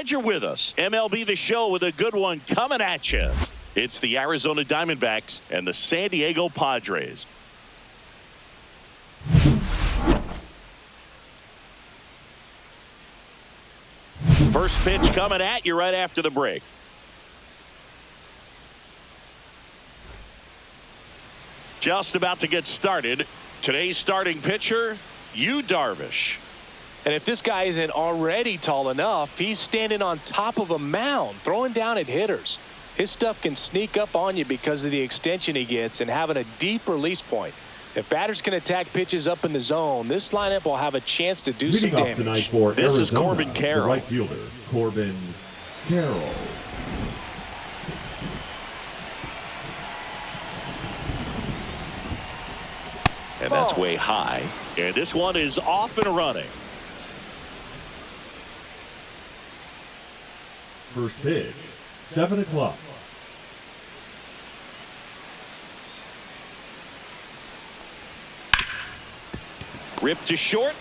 Glad you're with us. MLB The Show with a good one coming at you. It's the Arizona Diamondbacks and the San Diego Padres. First pitch coming at you right after the break. Just about to get started. Today's starting pitcher, xDrozohx. And if this guy isn't already tall enough, he's standing on top of a mound, throwing down at hitters. His stuff can sneak up on you because of the extension he gets and having a deep release point. If batters can attack pitches up in the zone, this lineup will have a chance to do some damage. Tonight for this Arizona, is Corbin Carroll. the right fielder, Corbin Carroll. And that's way high. And this one is off and running. First pitch, 7 o'clock. Ripped to short.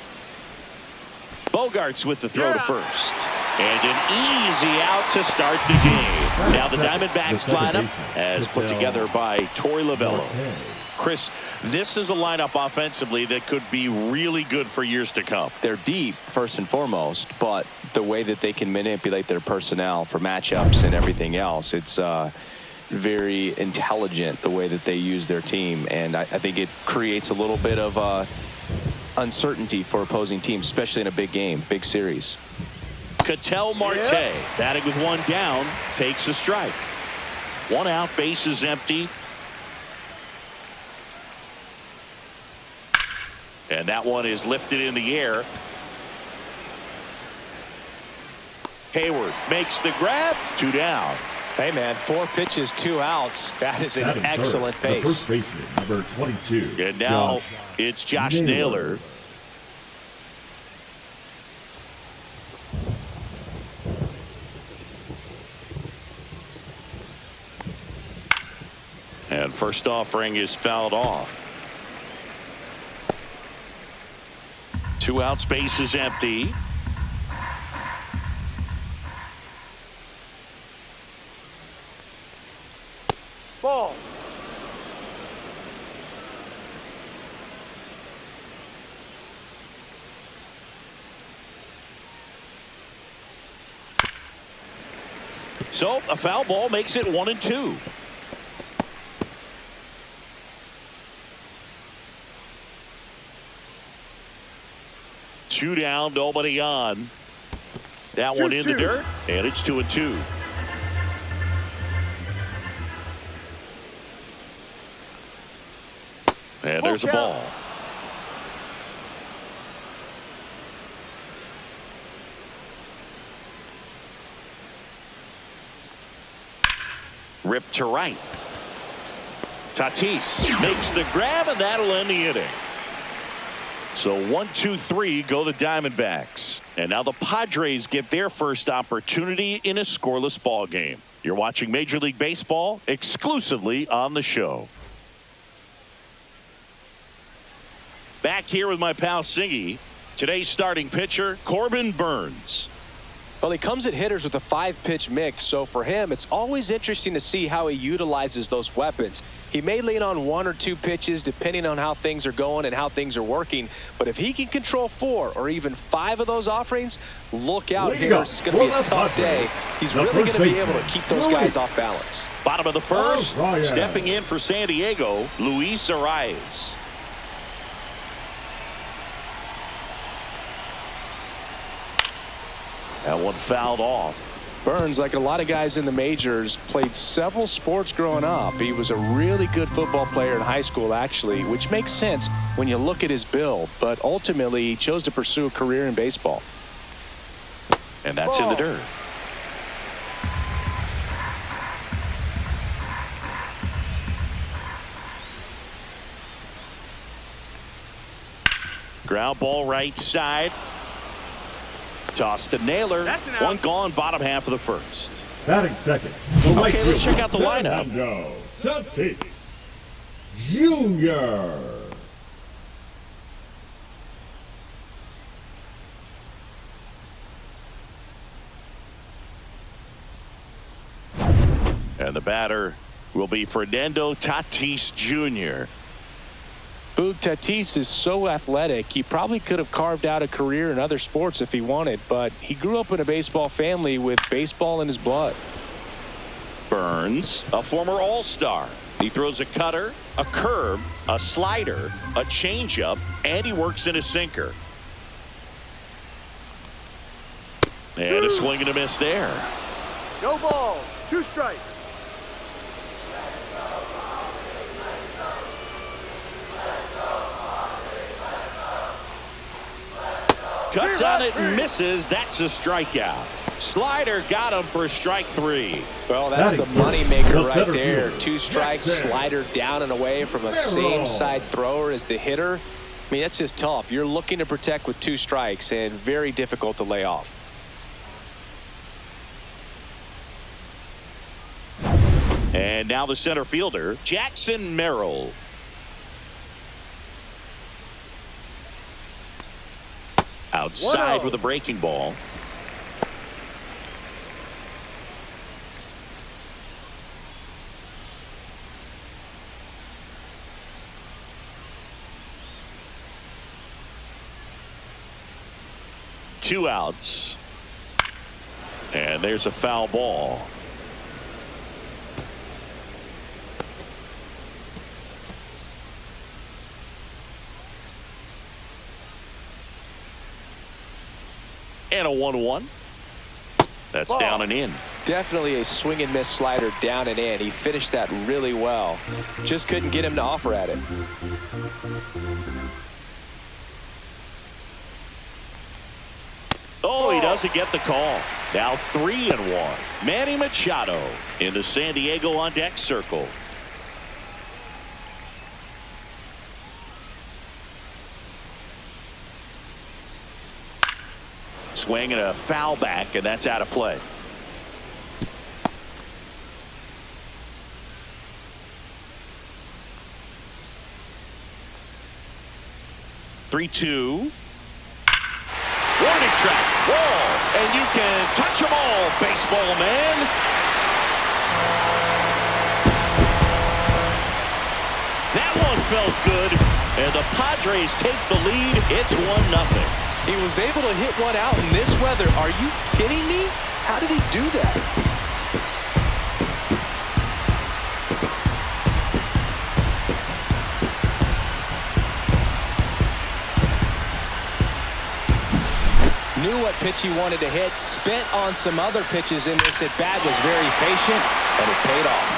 Bogarts with the throw to first. And an easy out to start the game. Now the Diamondbacks lineup as put together by Torey Lovullo. Chris, this is a lineup offensively that could be really good for years to come. They're deep, first and foremost, but the way that they can manipulate their personnel for matchups and everything else, it's very intelligent the way that they use their team. And I think it creates a little bit of uncertainty for opposing teams, especially in a big game, big series. Ketel Marte, batting with one down, takes a strike. One out, base is empty. And that one is lifted in the air. Hayward makes the grab. 2 down. Hey, man, 4 pitches, 2 outs. That is an excellent pace. The first baseman, number 22. And now it's Josh Naylor. And first offering is fouled off. 2 outs, base is empty. Ball. So a foul ball makes it 1-2. Two down, nobody on. That one in the dirt, and it's 2-2. And there's a ball. Ripped to right. Tatis makes the grab, and that'll end the inning. So 1-2-3 go the Diamondbacks. And now the Padres get their first opportunity in a scoreless ball game. You're watching Major League Baseball exclusively on the show. Back here with my pal Singy. Today's starting pitcher, Corbin Burnes. Well, he comes at hitters with a 5-pitch mix, so for him, it's always interesting to see how he utilizes those weapons. He may lean on 1 or 2 pitches depending on how things are going and how things are working, but if he can control 4 or even 5 of those offerings, look out, hitters. It's going to be a tough day. He's really going to be able to keep those guys off balance. Bottom of the first, stepping in for San Diego, Luis Arias. That one fouled off. Burnes, like a lot of guys in the majors, played several sports growing up. He was a really good football player in high school, actually, which makes sense when you look at his build. But ultimately, he chose to pursue a career in baseball. And that's in the dirt. Ground ball right side. Toss to Naylor. One gone, bottom half of the first. Batting second. Okay, let's check out the lineup. Tatis Jr. And the batter will be Fernando Tatis Jr. Boog, Tatis is so athletic, he probably could have carved out a career in other sports if he wanted, but he grew up in a baseball family with baseball in his blood. Burns, a former All-Star. He throws a cutter, a curve, a slider, a changeup, and he works in a sinker. And a swing and a miss there. No ball, 2 strikes. Cuts on it and misses. That's a strikeout. Slider got him for strike 3. Well, that's the moneymaker right there. fielder. 2 strikes, slider down and away from a same side thrower as the hitter. I mean, that's just tough. You're looking to protect with 2 strikes and very difficult to lay off. And now the center fielder, Jackson Merrill. Outside with a breaking ball. Two outs. And there's a foul ball. And a 1-1. That's ball. Down and in. Definitely a swing and miss slider down and in. He finished that really well. Just couldn't get him to offer at it. Oh, he doesn't get the call. Now 3-1. Manny Machado in the San Diego on deck circle. Swing and a foul back, and that's out of play. Three-two. Warning track. Wall. And you can touch them all, baseball man. That one felt good. And the Padres take the lead. It's 1-0. He was able to hit one out in this weather. Are you kidding me? How did he do that? Knew what pitch he wanted to hit. Spent on some other pitches in this at-bat. Was very patient, and it paid off.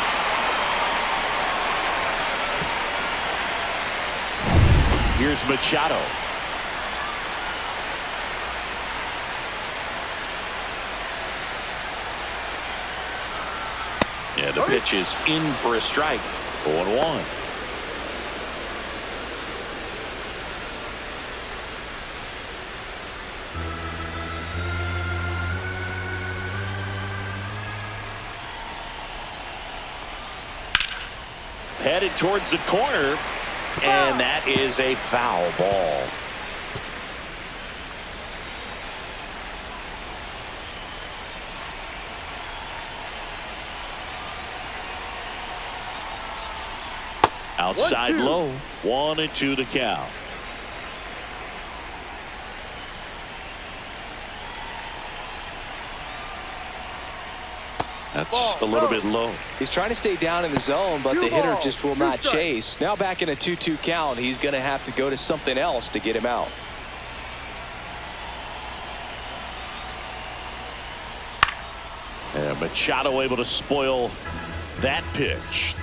Here's Machado. Yeah, the pitch is in for a strike. 0-1. Headed towards the corner, and that is a foul ball. Outside 1-2. low. 1-2 the count. That's a little bit low. He's trying to stay down in the zone, but the hitter just will not chase. Now back in a 2-2 count, he's going to have to go to something else to get him out. And Machado able to spoil that pitch.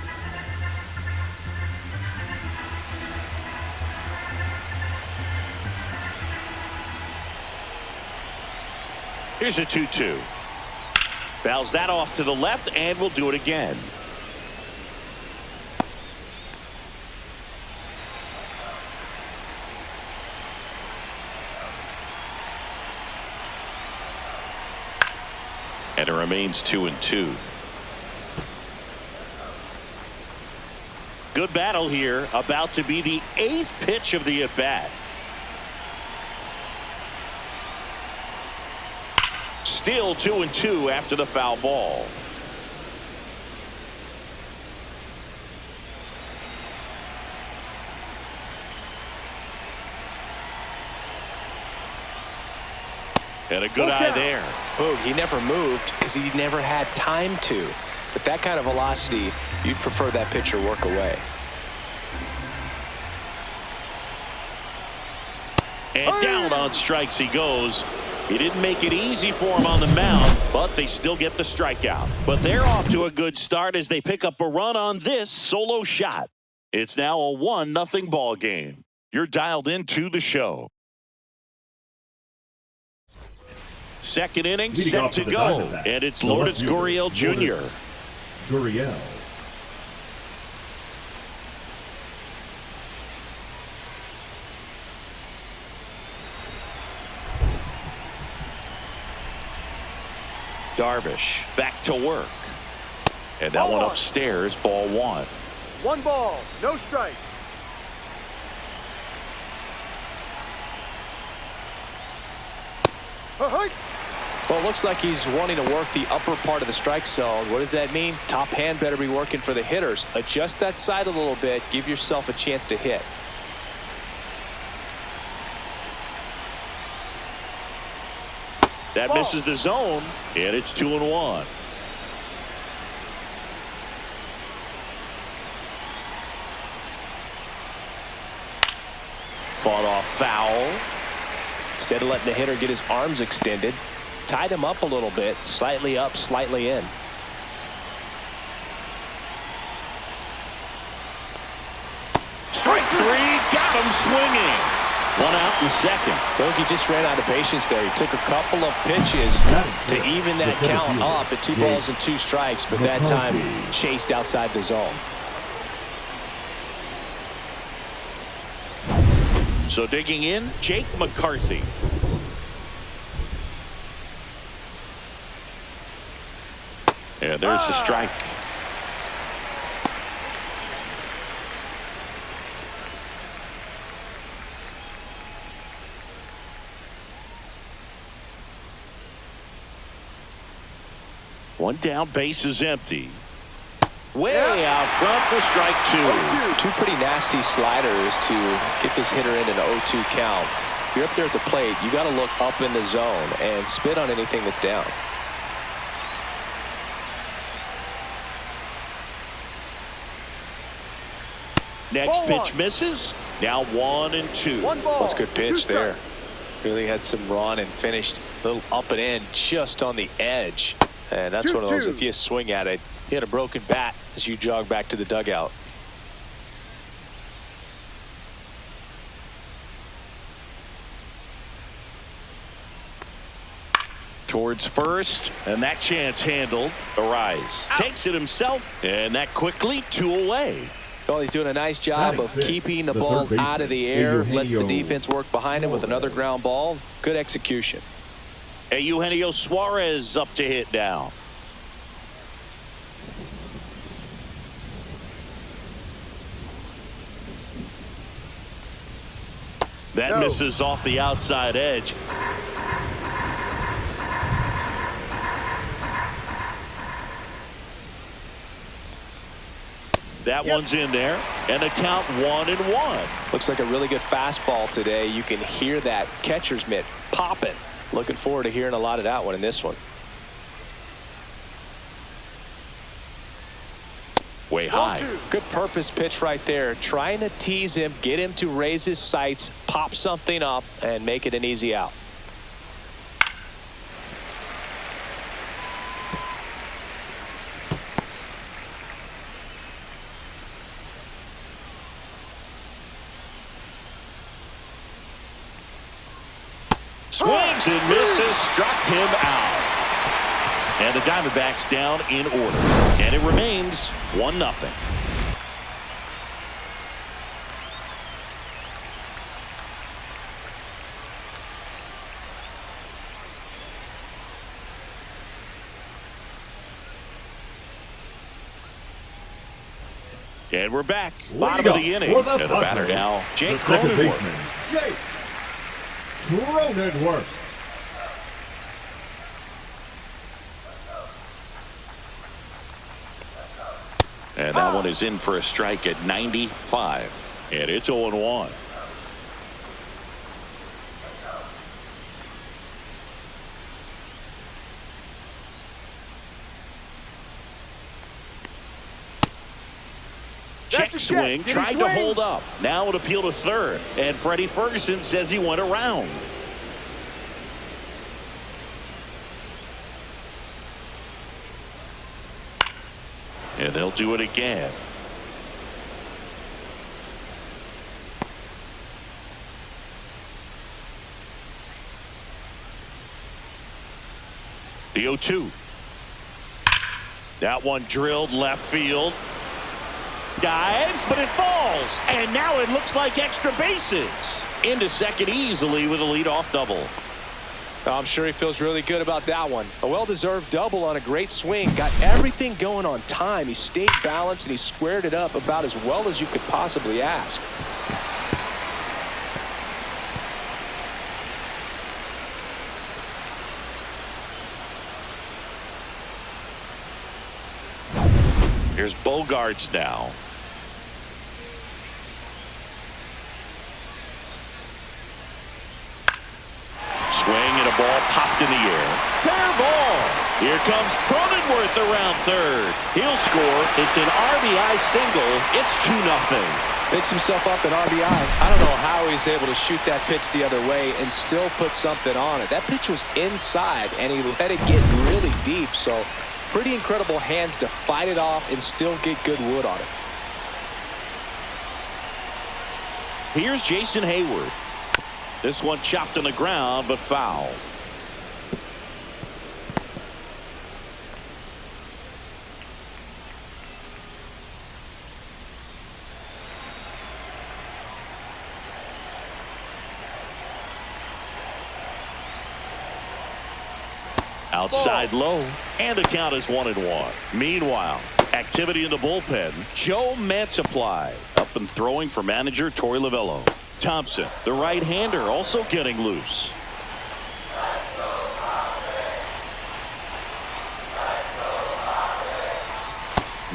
Here's a 2-2. Fouls that off to the left, and we'll do it again. And it remains 2-2. Good battle here. About to be the 8th pitch of the at-bat. Still 2-2 after the foul ball. And a good eye there. Boog, he never moved because he never had time to. But that kind of velocity, you'd prefer that pitcher work away. And down on strikes he goes. He didn't make it easy for him on the mound, but they still get the strikeout. But they're off to a good start as they pick up a run on this solo shot. It's now a 1-0 ball game. You're dialed into the show. Second inning Leading set off to for the go, Diamondbacks, and it's the Lourdes left fielder, Gurriel Jr. Lourdes Gurriel. Darvish back to work. And that one upstairs, ball 1. 1 ball, no strike. Well, it looks like he's wanting to work the upper part of the strike zone. What does that mean? Top hand better be working for the hitters. Adjust that side a little bit. Give yourself a chance to hit. That misses the zone, and it's 2-1. Fought off foul. Instead of letting the hitter get his arms extended, tied him up a little bit, slightly up, slightly in. Strike 3, got him swinging. 1 out in the second. Bogey just ran out of patience there. He took a couple of pitches to even that count up at 2 balls and 2 strikes, but that time chased outside the zone. So digging in, Jake McCarthy. And there's the strike. One down, base is empty. Way out front for strike 2. 2 pretty nasty sliders to get this hitter in an 0-2 count. If you're up there at the plate, you got to look up in the zone and spit on anything that's down. Next pitch misses. Now 1-2. 1 ball. That's a good pitch 2 there. strikes. Really had some run and finished a little up and in just on the edge. And that's one of those, if you swing at it, you had a broken bat as you jog back to the dugout. Towards first, and that chance handled. Arise takes it himself, and that quickly 2 away. Well, he's doing a nice job of keeping the ball out of the air, lets the defense work behind him with another ground ball. Good execution. Hey, Eugenio Suarez up to hit now. That misses off the outside edge. That one's in there, and the count 1-1. Looks like a really good fastball today. You can hear that catcher's mitt popping. Looking forward to hearing a lot of that one in this one. Way high. Good purpose pitch right there. Trying to tease him, get him to raise his sights, pop something up, and make it an easy out. Swings and misses, struck him out. And the Diamondbacks down in order. And it remains 1-0. And we're back. Bottom of the inning. And the batter now, Jake Cronenworth. Jake Cronenworth. And that one is in for a strike at 95. And it's 0-1. Check That's a swing, check. Did he tried to swing? hold up. Now an appeal to third. And Freddie Ferguson says he went around. And they'll do it again. The 0-2. That one drilled left field. Dives, but it falls. And now it looks like extra bases. Into second easily with a leadoff double. I'm sure he feels really good about that one. A well-deserved double on a great swing. Got everything going on time. He stayed balanced and he squared it up about as well as you could possibly ask. Here's Bogarts now. Swing and a ball popped in the air. Fair ball. Here comes Cronenworth around third. He'll score. It's an RBI single. It's 2-0. Picks himself up an RBI. I don't know how he's able to shoot that pitch the other way and still put something on it. That pitch was inside and he let it get really deep. So pretty incredible hands to fight it off and still get good wood on it. Here's Jason Hayward. This one chopped on the ground, but foul. Outside low, and the count is 1-1. Meanwhile, activity in the bullpen. Joe Mantiply up and throwing for manager Torey Lovullo. Thompson, the right-hander, also getting loose.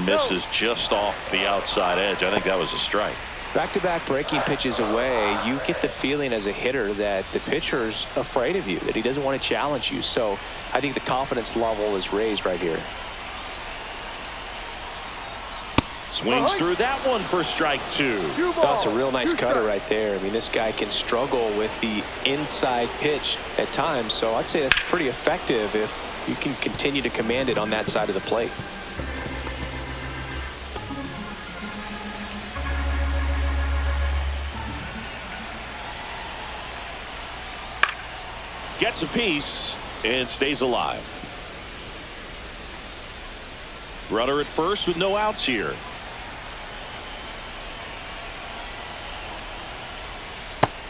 Misses just off the outside edge. I think that was a strike. Back-to-back breaking pitches away, you get the feeling as a hitter that the pitcher's afraid of you, that he doesn't want to challenge you. So I think the confidence level is raised right here. Swings through that one for strike 2. That's a real nice cutter right there. I mean, this guy can struggle with the inside pitch at times. So I'd say that's pretty effective if you can continue to command it on that side of the plate. Gets a piece and stays alive. Runner at first with no outs here.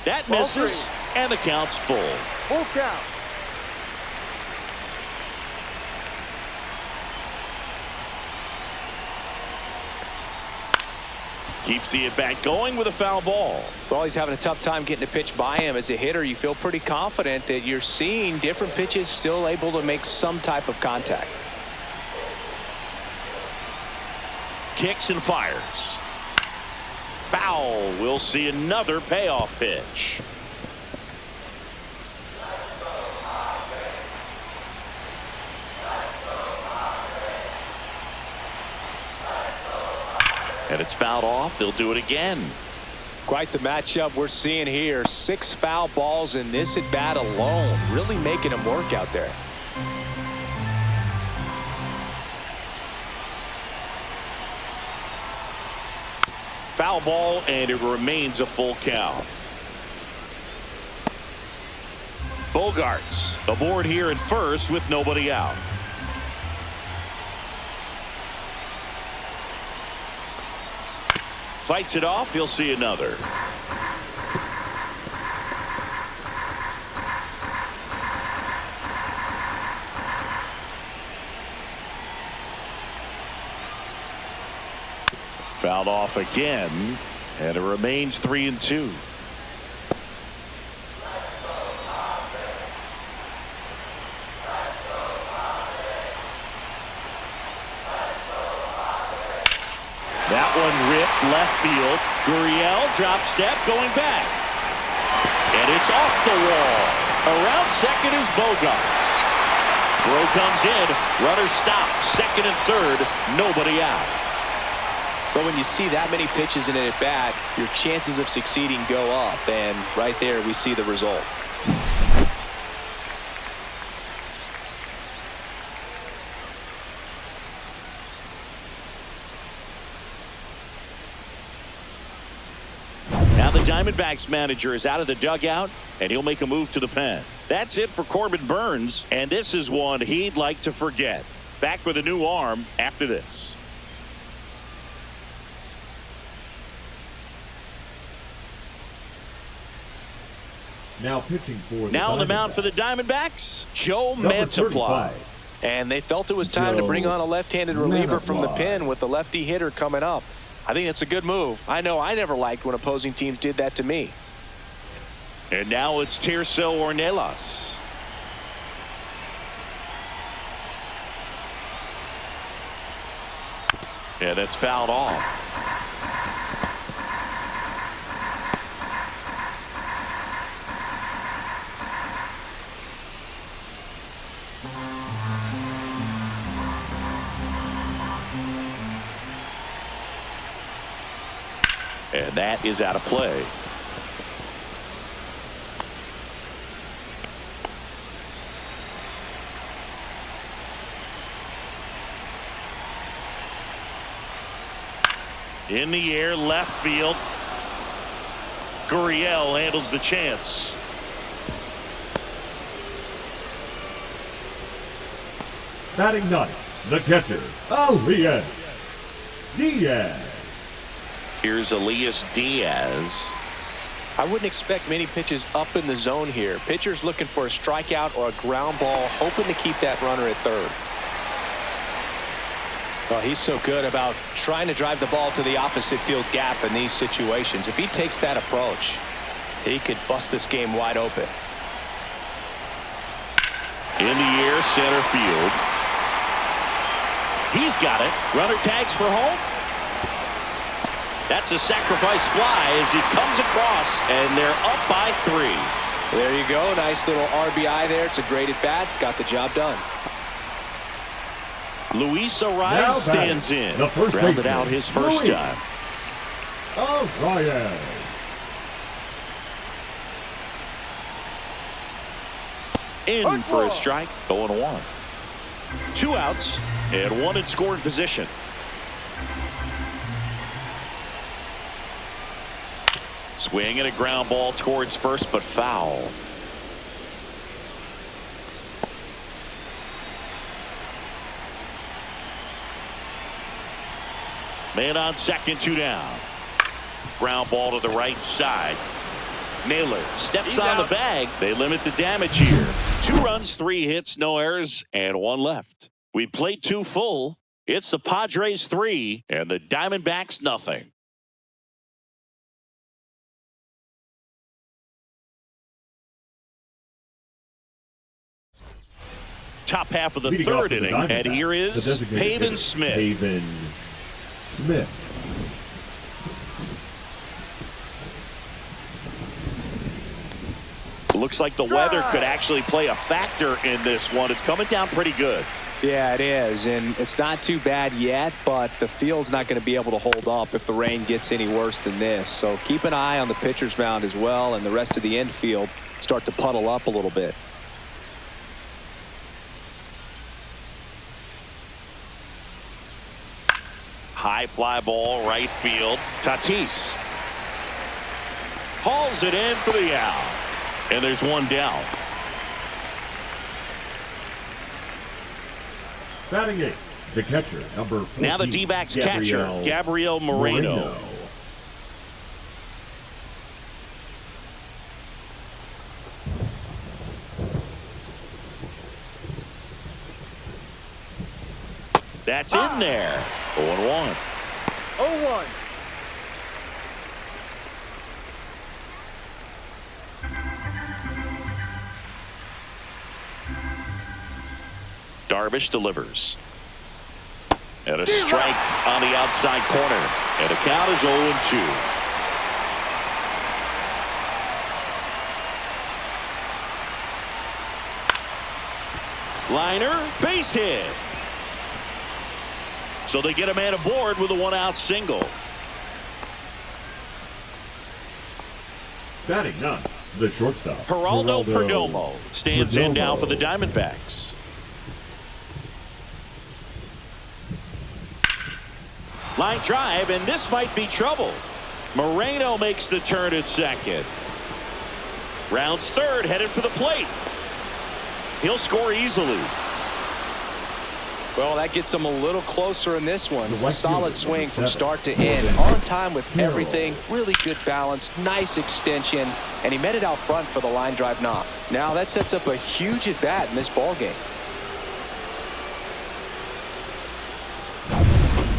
That misses, and the count's full. Full count. Keeps the at-bat going with a foul ball. Well, he's having a tough time getting a pitch by him. As a hitter, you feel pretty confident that you're seeing different pitches still able to make some type of contact. Kicks and fires. Foul. We'll see another payoff pitch. And it's fouled off. They'll do it again. Quite the matchup we're seeing here. 6 foul balls in this at bat alone. Really making him work out there. Foul ball, and it remains a full count. Bogarts aboard here at first with nobody out. Fights it off. He'll see another. Fouled off again, and it remains 3-2. That one ripped left field. Gurriel drop step going back. And it's off the wall. Around second is Bogarts. Throw comes in. Runner stopped. Second and third. Nobody out. But when you see that many pitches in an at-bat, your chances of succeeding go up. And right there, we see the result. Now the Diamondbacks manager is out of the dugout, and he'll make a move to the pen. That's it for Corbin Burnes, and this is one he'd like to forget. Back with a new arm after this. Now pitching for the Now on the mound Diamondbacks, for the Diamondbacks, Joe number Mantiply. 35. And they felt it was time to bring on a left-handed reliever from the pen with the lefty hitter coming up. I think that's a good move. I know I never liked when opposing teams did that to me. And now it's Tirso Ornelas. Yeah, that's fouled off. And that is out of play. In the air, left field. Gurriel handles the chance. Batting ninth, the catcher, Elias Diaz. Here's Elias Diaz. I wouldn't expect many pitches up in the zone here. Pitcher's looking for a strikeout or a ground ball, hoping to keep that runner at third. Well, he's so good about trying to drive the ball to the opposite field gap in these situations. If he takes that approach, he could bust this game wide open. In the air, center field. He's got it. Runner tags for home. That's a sacrifice fly as he comes across, and they're up by 3. There you go. Nice little RBI there. It's a great at bat. Got the job done. Luis Now Arias stands batting, in. the first Rounded baseman, out his first Luis time. Arias. In for a strike. 0-1. 2 outs and 1 in scoring position. Swing and a ground ball towards first, but foul. Man on second, 2 down. Ground ball to the right side. Naylor steps on the bag. They limit the damage here. 2 runs, 3 hits, no errors, and 1 left. We played 2 full. It's the Padres 3 and the Diamondbacks nothing. Top half of the Leading third off for the inning, and Diamondbacks, here the is designated Pavin hitter, Smith. Pavin Smith. Looks like the weather could actually play a factor in this one. It's coming down pretty good. Yeah, it is, and it's not too bad yet, but the field's not going to be able to hold up if the rain gets any worse than this. So keep an eye on the pitcher's mound as well, and the rest of the infield start to puddle up a little bit. High fly ball, right field. Tatis hauls it in for the out. And there's 1 down. Batting 8, the catcher, number 14. Now the D-backs catcher, Gabriel Moreno. That's in there. 0-1. 0-1. Darvish delivers. And a strike on the outside corner. And the count is 0-2. Liner, base hit. So they get a man aboard with a one-out single. Batting ninth, the shortstop. Geraldo Perdomo stands in now for the Diamondbacks. Line drive, and this might be trouble. Moreno makes the turn at second. Rounds third, headed for the plate. He'll score easily. Well, that gets him a little closer in this one. The Solid fielder, swing from 7. start to end. On time with everything. Really good balance. Nice extension. And he met it out front for the line drive knock. Now that sets up a huge at bat in this ball game.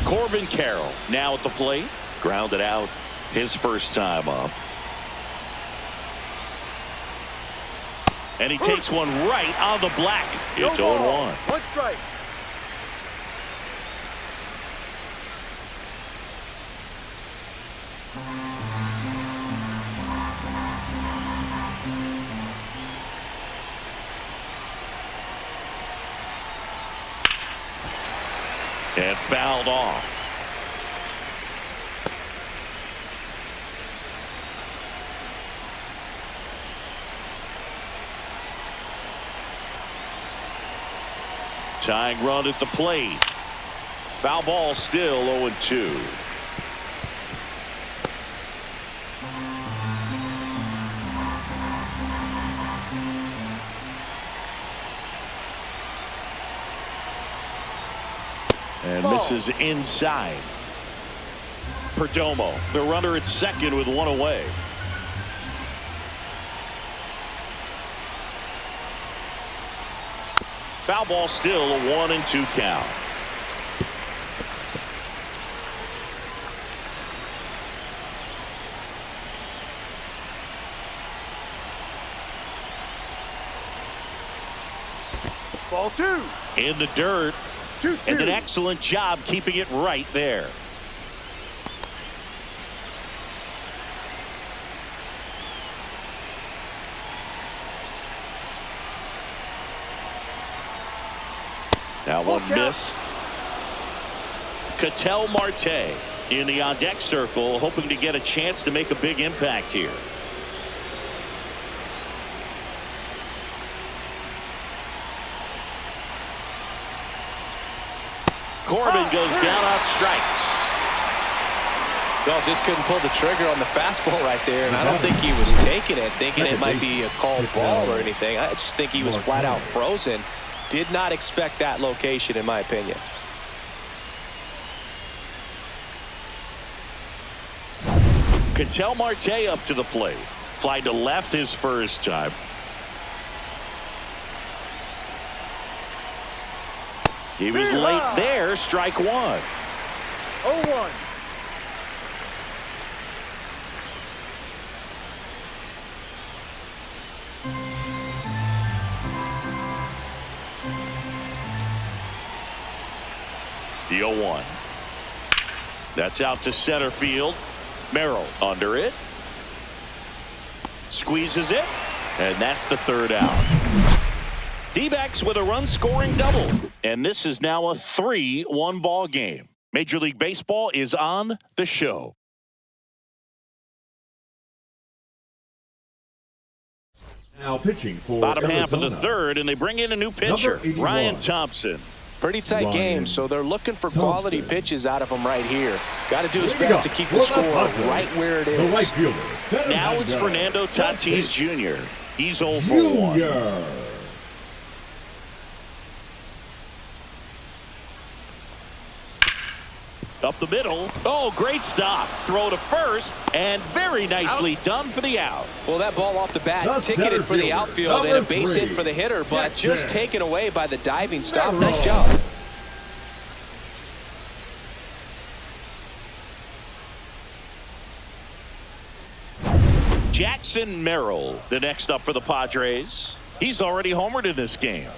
Corbin Carroll now at the plate. Grounded out his first time up. And he takes one right on the black. It's 0-1. One strike. And fouled off. Tying run at the plate. Foul ball, still 0-2. And misses inside. Perdomo, the runner at second with one away. Foul ball, still a 1-2 count. Ball two. In the dirt. 2-2. And an excellent job keeping it right there. That one missed. Ketel Marte in the on-deck circle, hoping to get a chance to make a big impact here. Corbin goes down on strikes. Well, just couldn't pull the trigger on the fastball right there, and I don't think he was taking it, thinking it might be a called ball or anything. I just think he was flat out frozen. Did not expect that location, in my opinion. Ketel Marte up to the plate. Fly to left his first time. He was late there. Strike one. 0-1. The 0-1. That's out to center field. Merrill under it. Squeezes it. And that's the third out. D-backs with a run-scoring double. And this is now a 3-1 ball game. Major League Baseball is on the show. Now pitching for Bottom half of the Arizona. third, and they bring in a new pitcher, Number 81. Ryan Thompson. Pretty tight Ryan game, so they're looking for quality Thompson. pitches out of him right here. Got to do his Leading best up to keep for the the score Padres, right where it The right is. fielder. Now it's Fernando Tatis Jr. He's 0 for 1. Junior. Up the middle. Oh, great stop. Throw to first, and very nicely done for the out. Well, that ball off the bat, The ticketed for the center outfield fielder, and a base number hit for the hitter, but Jackson. just taken away by the diving stop. Merrill. Nice job. Jackson Merrill, the next up for the Padres. He's already homered in this game.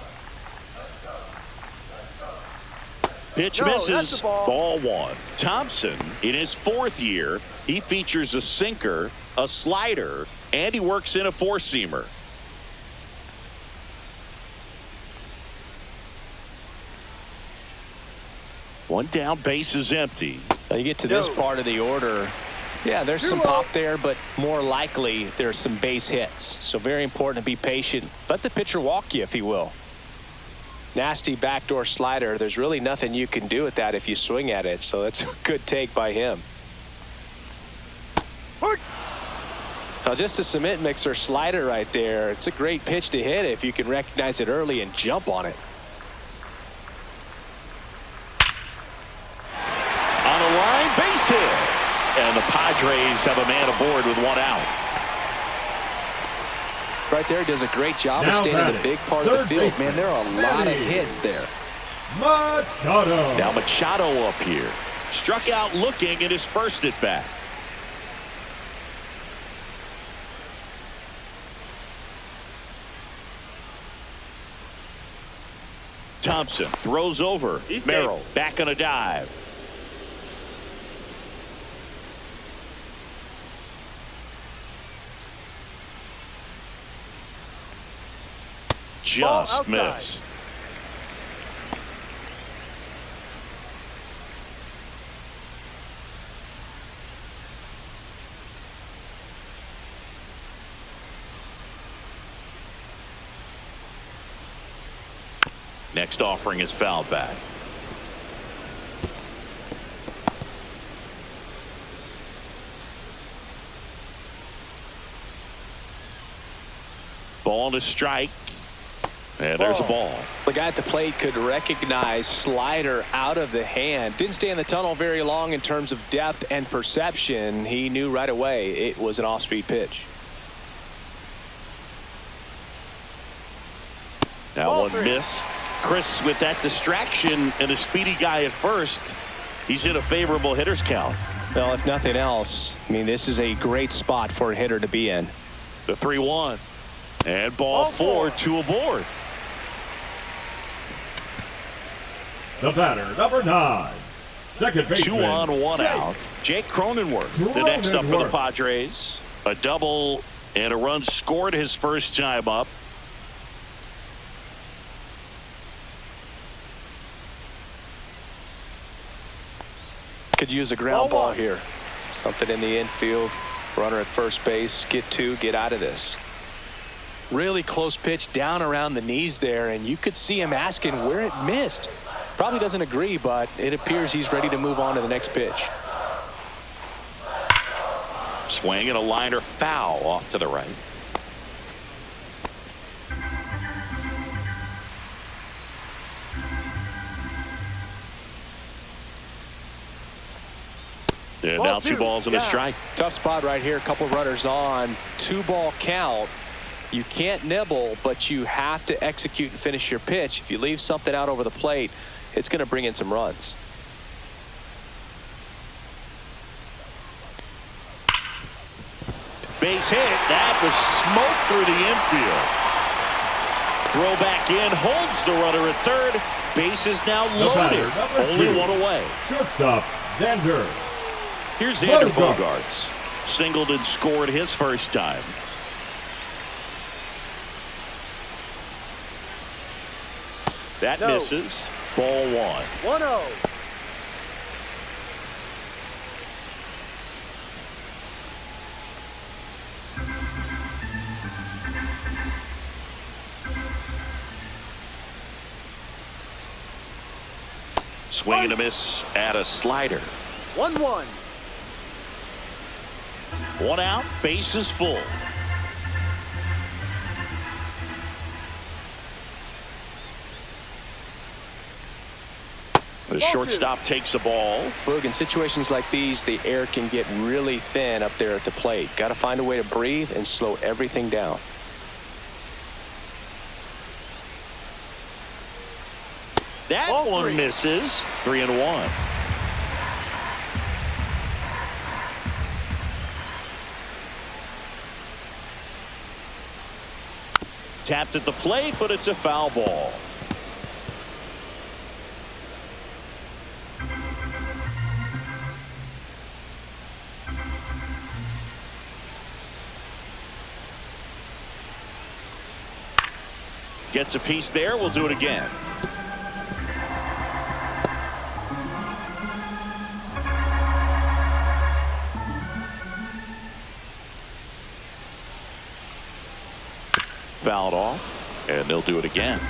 Pitch No, that's misses. the ball. Ball one. Thompson, in his fourth year, he features a sinker, a slider, and he works in a four-seamer. One down, base is empty. Now you get to this part of the order. Yeah, there's some pop there, but more likely there's some base hits. So very important to be patient. Let the pitcher walk you, if he will. Nasty backdoor slider. There's really nothing you can do with that if you swing at it. So that's a good take by him. Now just a cement mixer slider right there. It's a great pitch to hit if you can recognize it early and jump on it. On the line, base hit. And the Padres have a man aboard with one out. Right there, does a great job of staying in the big part of the field. Man, there are a lot of hits there. Machado. Now Machado up here. Struck out looking at his first at bat. Thompson throws over. Merrill back on a dive. Just missed. Next offering is fouled back. Ball to strike. And there's a ball. The guy at the plate could recognize slider out of the hand. Didn't stay in the tunnel very long in terms of depth and perception. He knew right away it was an off-speed pitch. That one missed. Chris, with that distraction and a speedy guy at first, he's in a favorable hitter's count. Well, if nothing else, I mean, this is a great spot for a hitter to be in. The 3-1. And ball four, two aboard. The batter, number 9. Second baseman. 2 on, 1 out. Jake Cronenworth, the next up for the Padres. A double and a run scored his first time up. Could use a ground ball here. Something in the infield. Runner at first base. Get 2, get out of this. Really close pitch down around the knees there, and you could see him asking where it missed. Probably doesn't agree, but it appears he's ready to move on to the next pitch. Swing and a liner foul off to the right. And now 2 balls and a strike. Tough spot right here. A couple runners on. 2-ball count. You can't nibble, but you have to execute and finish your pitch. If you leave something out over the plate, it's going to bring in some runs. Base hit. That was smoke through the infield. Throw back in, holds the runner at third. Base is now loaded. Only 1 away. Shortstop, Xander. Here's Xander Bogaerts. Singled and scored his first time. That misses. Ball 1. 1-0. Swing and a miss at a slider. 1-1. 1 out. Base is full. The shortstop takes the ball. Boog, in situations like these, the air can get really thin up there at the plate. Got to find a way to breathe and slow everything down. That one misses. 3-1. Tapped at the plate, but it's a foul ball. Gets a piece there. We'll do it again. Fouled off, and they'll do it again.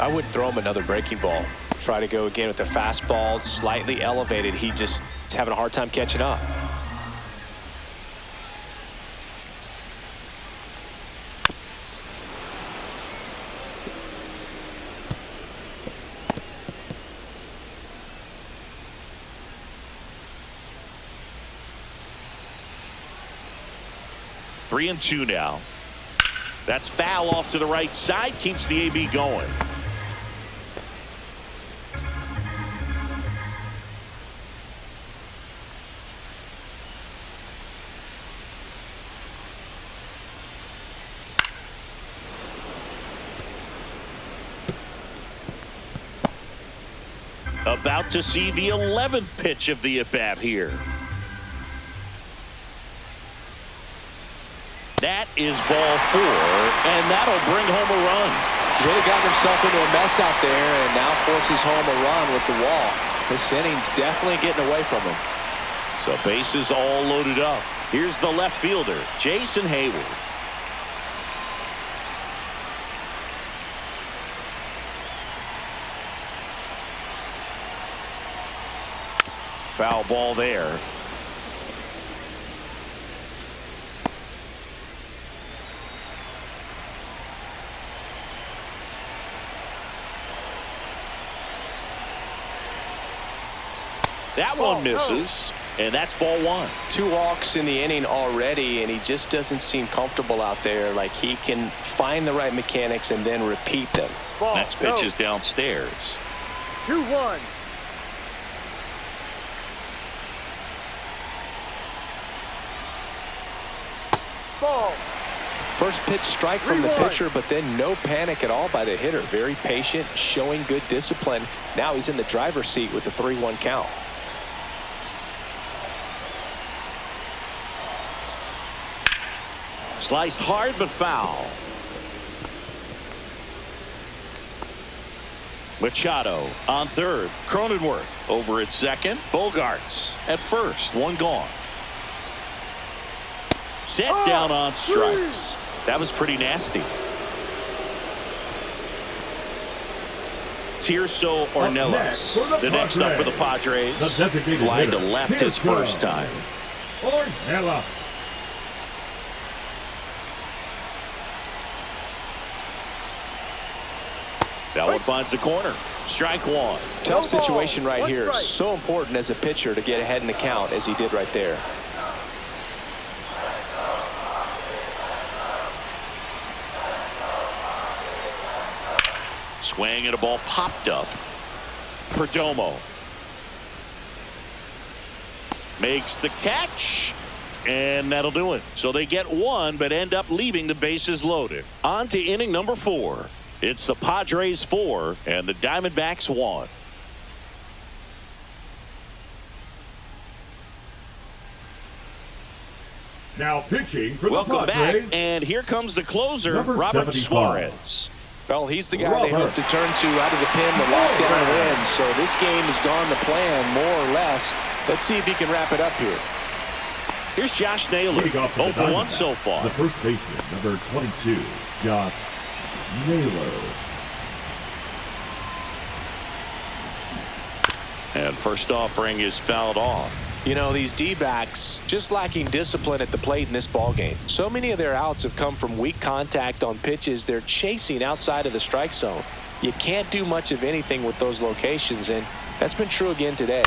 I wouldn't throw him another breaking ball. Try to go again with the fastball, slightly elevated. He just is having a hard time catching up. Three and two now. That's foul off to the right side. Keeps the AB going. About to see the 11th pitch of the at-bat here. That is ball 4, and that'll bring home a run. He's really gotten himself into a mess out there and now forces home a run with the wall. This inning's definitely getting away from him. So bases all loaded up. Here's the left fielder, Jason Hayward. Foul ball there. That one misses, and that's ball 1. 2 walks in the inning already, and he just doesn't seem comfortable out there. Like he can find the right mechanics and then repeat them. Next pitch is downstairs. 2-1. Ball. First pitch strike from the pitcher, but then no panic at all by the hitter. Very patient, showing good discipline. Now he's in the driver's seat with the 3-1 count. Sliced hard but foul. Machado on third. Cronenworth over at second. Bogarts at first. One gone. Set down on strikes. That was pretty nasty. Tirso Ornelas, the next up for the Padres. Fly to left his first time. Ornelas. That one finds the corner. Strike 1. Tough situation right here. So important as a pitcher to get ahead in the count as he did right there. Swing and a ball popped up. Perdomo makes the catch, and that'll do it. So they get one, but end up leaving the bases loaded. On to inning number 4. It's the Padres 4 and the Diamondbacks 1. Now pitching for the Welcome Padres. back, and here comes the closer, Number Robert 75. Suarez. Well, he's the guy they hope to turn to out of the pen to lock down a win. So this game has gone to plan, more or less. Let's see if he can wrap it up here. Here's Josh Naylor. Leading off for 0 the for 1 Diamondbacks, so far. The first baseman, number 22, Josh Naylor. And first offering is fouled off. You know, these D-backs just lacking discipline at the plate in this ballgame. So many of their outs have come from weak contact on pitches they're chasing outside of the strike zone. You can't do much of anything with those locations, and that's been true again today.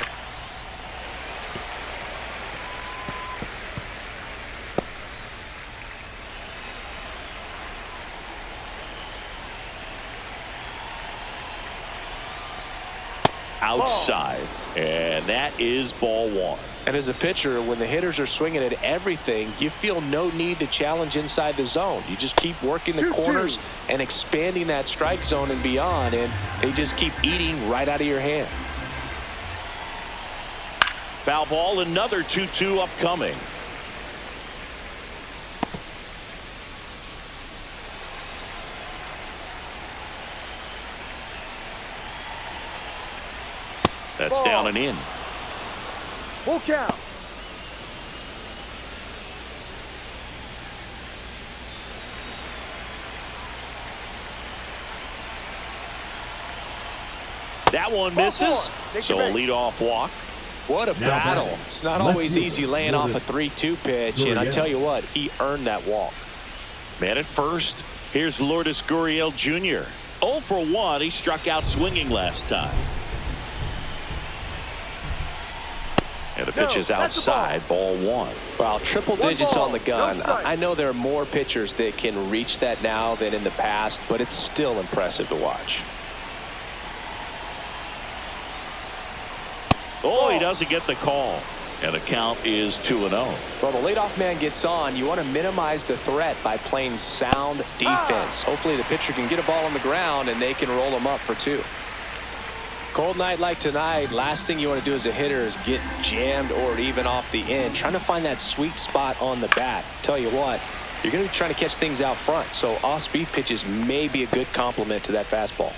Outside, and that is ball 1. And as a pitcher, when the hitters are swinging at everything, you feel no need to challenge inside the zone. You just keep working the corners and expanding that strike zone and beyond, and they just keep eating right out of your hand. Foul ball, another 2-2 upcoming. That's down and in. Full count. That one misses. So a leadoff walk. What a battle. It's not always easy laying off a 3-2 pitch, and I tell you what, he earned that walk. Man at first, here's Lourdes Gurriel Jr. 0 for 1. He struck out swinging last time. And the pitch is outside, ball 1. Wow, triple digits on the gun. I know there are more pitchers that can reach that now than in the past, but it's still impressive to watch. Oh, he doesn't get the call. And the count is 2-0. Well, the leadoff man gets on. You want to minimize the threat by playing sound defense. Hopefully the pitcher can get a ball on the ground and they can roll him up for 2. Cold night like tonight, last thing you want to do as a hitter is get jammed or even off the end. Trying to find that sweet spot on the bat. Tell you what, you're going to be trying to catch things out front. So off-speed pitches may be a good complement to that fastball.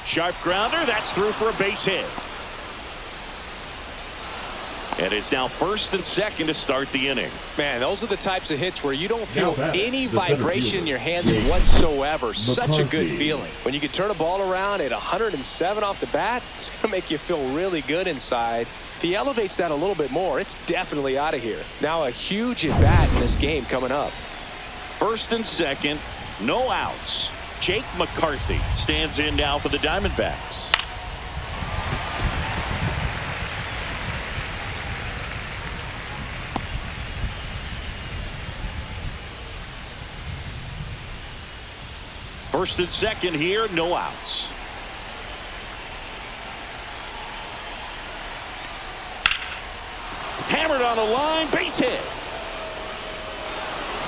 Sharp grounder. That's through for a base hit. And it's now first and second to start the inning. Man, those are the types of hits where you don't feel any vibration in your hands whatsoever. Such a good feeling. When you can turn a ball around at 107 off the bat, it's going to make you feel really good inside. If he elevates that a little bit more, it's definitely out of here. Now a huge at-bat in this game coming up. First and second, no outs. Jake McCarthy stands in now for the Diamondbacks. First and second here, no outs. Hammered on the line, base hit.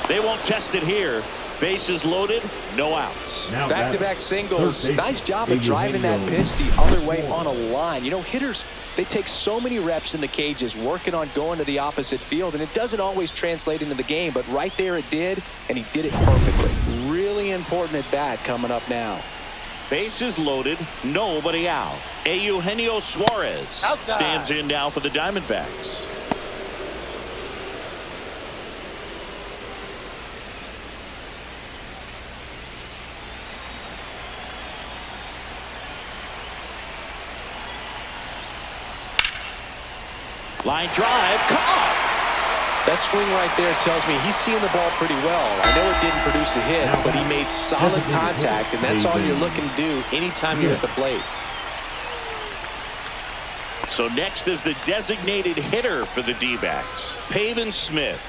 They won't test it here. Bases loaded, no outs. Back-to-back singles. Nice job of driving that pitch the other way on a line. You know, hitters, they take so many reps in the cages working on going to the opposite field, and it doesn't always translate into the game, but right there it did, and he did it perfectly. Really important at bat coming up now. Bases loaded, nobody out. Eugenio Suarez stands in now for the Diamondbacks. Line drive, caught. That swing right there tells me he's seeing the ball pretty well. I know it didn't produce a hit, but he made solid contact, and that's all you're looking to do anytime you're at the plate. So next is the designated hitter for the D-backs, Pavin Smith.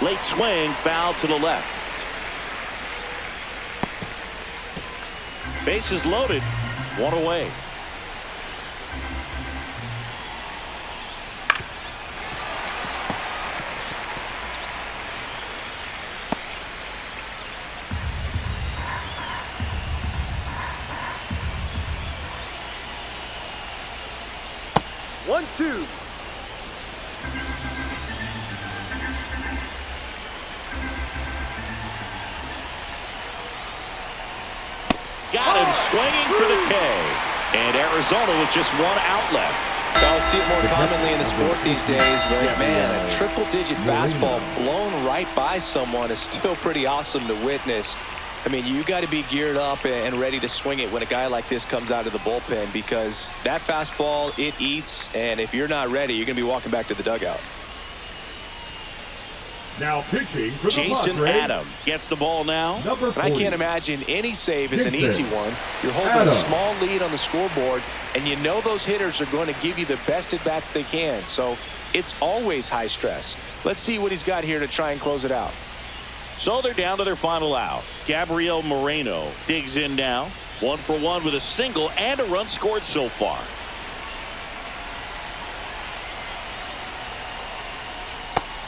Late swing, foul to the left. Bases loaded, one away. One, two. Got him swinging for the K. And Arizona with just one out left. I'll see it more commonly in the sport these days, but man, a triple-digit fastball blown right by someone is still pretty awesome to witness. I mean, you got to be geared up and ready to swing it when a guy like this comes out of the bullpen, because that fastball, it eats, and if you're not ready, you're going to be walking back to the dugout. Now pitching for the Jason Padres, Adam gets the ball now. number And I 40. can't imagine any save is an easy one. You're holding a small lead on the scoreboard, and you know those hitters are going to give you the best at-bats they can. So it's always high stress. Let's see what he's got here to try and close it out. So they're down to their final out. Gabriel Moreno digs in now. 1 for 1 with a single and a run scored so far.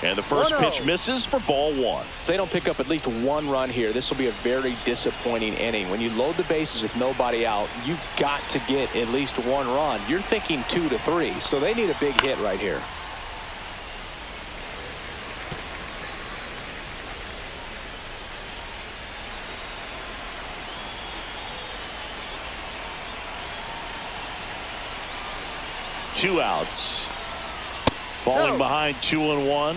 And the first pitch misses for ball 1. If they don't pick up at least one run here, this will be a very disappointing inning. When you load the bases with nobody out, you've got to get at least one run. You're thinking 2 to 3, so they need a big hit right here. 2 outs. Falling behind 2-1.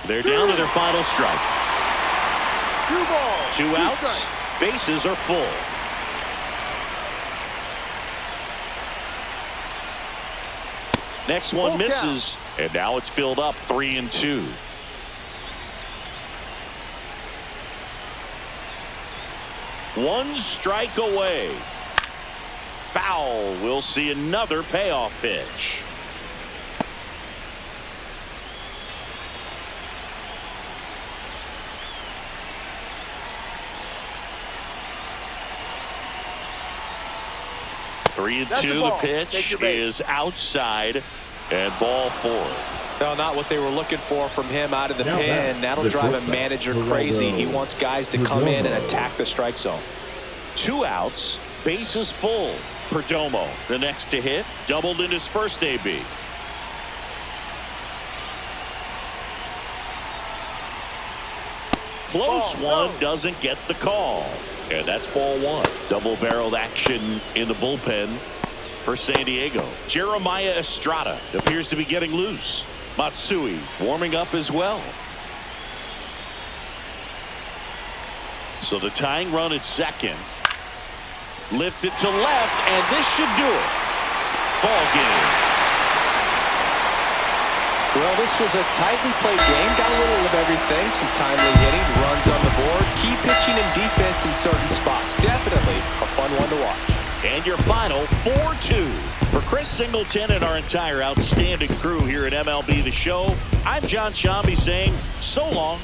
They're down to their final strike. 2 balls. 2 outs. Bases are full. Next one misses, and now it's filled up 3-2. One strike away. Foul. We'll see another payoff pitch. Three and 2. The pitch is outside and ball 4. No, not what they were looking for from him out of the pen. That'll drive a manager crazy. He wants guys to come in and attack the strike zone. 2 outs, bases full. Perdomo, the next to hit, doubled in his first AB. Close one, doesn't get the call. And that's ball 1. Double-barreled action in the bullpen for San Diego. Jeremiah Estrada appears to be getting loose. Matsui warming up as well. So the tying run at second. Lifted to left, and this should do it. Ball game. Well, this was a tightly played game. Got a little of everything. Some timely hitting, runs on the board, key pitching and defense in certain spots. Definitely a fun one to watch. And your final 4-2. For Chris Singleton and our entire outstanding crew here at MLB The Show, I'm John Shambi saying so long.